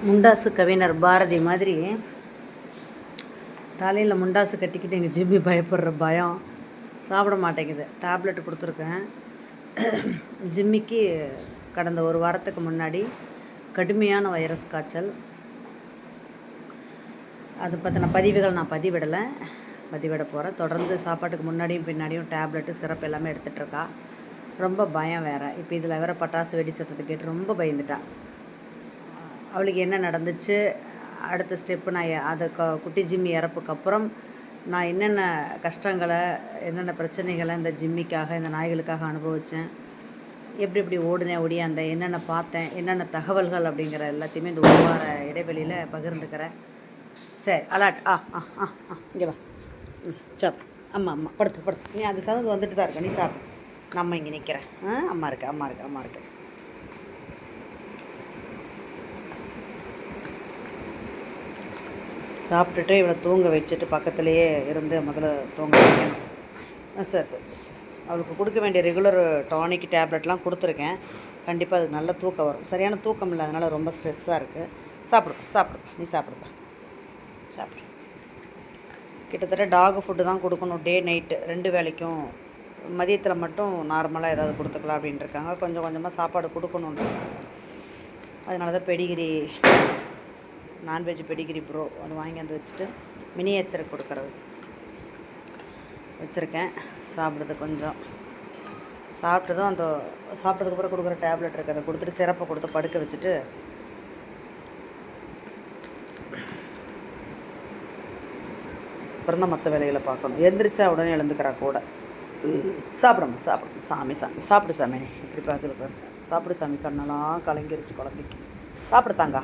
முண்டாசு கவிஞர் பாரதி மாதிரி தலையில் முண்டாசு கட்டிக்கிட்டு எங்கள் ஜிம்மி பயப்படுற பயம் சாப்பிட மாட்டேங்குது. டேப்லெட் கொடுத்துருக்கேன். ஜிம்மிக்கு கடந்த ஒரு வாரத்துக்கு முன்னாடி கடுமையான வைரஸ் காய்ச்சல். அதை பற்றின பதிவுகள் நான் பதிவிட போகிறேன். தொடர்ந்து சாப்பாட்டுக்கு முன்னாடியும் பின்னாடியும் டேப்லெட்டு சிரப் எல்லாமே எடுத்துகிட்ருக்கா. ரொம்ப பயம் வேறு. இப்போ இதில் வேறு பட்டாசு வெடி சத்தத்தை கேட்டு ரொம்ப பயந்துட்டா. அவளுக்கு என்ன நடந்துச்சு, அடுத்த ஸ்டெப்பு நான் அதை குட்டி ஜிம்மி இறப்புக்கு அப்புறம் நான் என்னென்ன கஷ்டங்களை என்னென்ன பிரச்சனைகளை இந்த ஜிம்மிக்காக இந்த நாய்களுக்காக அனுபவித்தேன், எப்படி ஓடியாந்த என்னென்ன பார்த்தேன், என்னென்ன தகவல்கள் அப்படிங்கிற எல்லாத்தையுமே இந்த ஒரு வார இடைவெளியில் பகிர்ந்துக்கிறேன். சரி, அலாட் இங்கே வா. சாப்பிடு. அம்மா படுத்து. நீ அது சதந்து வந்துட்டு தான் இருக்க. நீ சாப்பிடு. நம்ம இங்கே நிற்கிறேன். அம்மா இருக்கு. சாப்பிட்டுட்டு இவளை தூங்க வச்சுட்டு பக்கத்துலேயே இருந்து முதல்ல தூங்க வைக்கணும். சரி. அவளுக்கு கொடுக்க வேண்டிய ரெகுலர் டானிக் டேப்லெட்லாம் கொடுத்துருக்கேன். கண்டிப்பாக அதுக்கு நல்ல தூக்கம் வரும். சரியான தூக்கம் இல்லை, அதனால் ரொம்ப ஸ்ட்ரெஸ்ஸாக இருக்குது. சாப்பிடுப்பா. நீ சாப்பிடு. கிட்டத்தட்ட டாக் ஃபுட்டு தான் கொடுக்கணும். Day night 2 வேளைக்கும். மதியத்தில் மட்டும் நார்மலாக ஏதாவது கொடுத்துக்கலாம் அப்படின்ட்டு இருக்காங்க. கொஞ்சமாக சாப்பாடு கொடுக்கணுன்னு. அதனால தான் பெடிகிரி, நான்வெஜ் பெடிகிரி ப்ரோ அது வாங்கி வந்து வச்சுட்டு மினியேச்சருக்கு கொடுக்குறது வச்சுருக்கேன். சாப்பிடுறது கொஞ்சம் சாப்பிட்டு தான் அந்த சாப்பிட்டதுக்கப்புறம் கொடுக்குற டேப்லெட் இருக்குது, அதை கொடுத்துட்டு சிரப்பை கொடுத்து படுக்க வச்சுட்டு அப்புறம் தான் மற்ற வேலைகளை பார்க்கணும். எந்திரிச்சா உடனே எழுந்துக்கிறா கூட. சாப்பிடுமா சாமி சாப்பிடு சாமி. நீ இப்படி பார்க்குறது பாரு. சாப்பிடு சாமி. கண்ணெல்லாம் கலங்கிருச்சு குழந்தைக்கு. சாப்பிடுத்தாங்க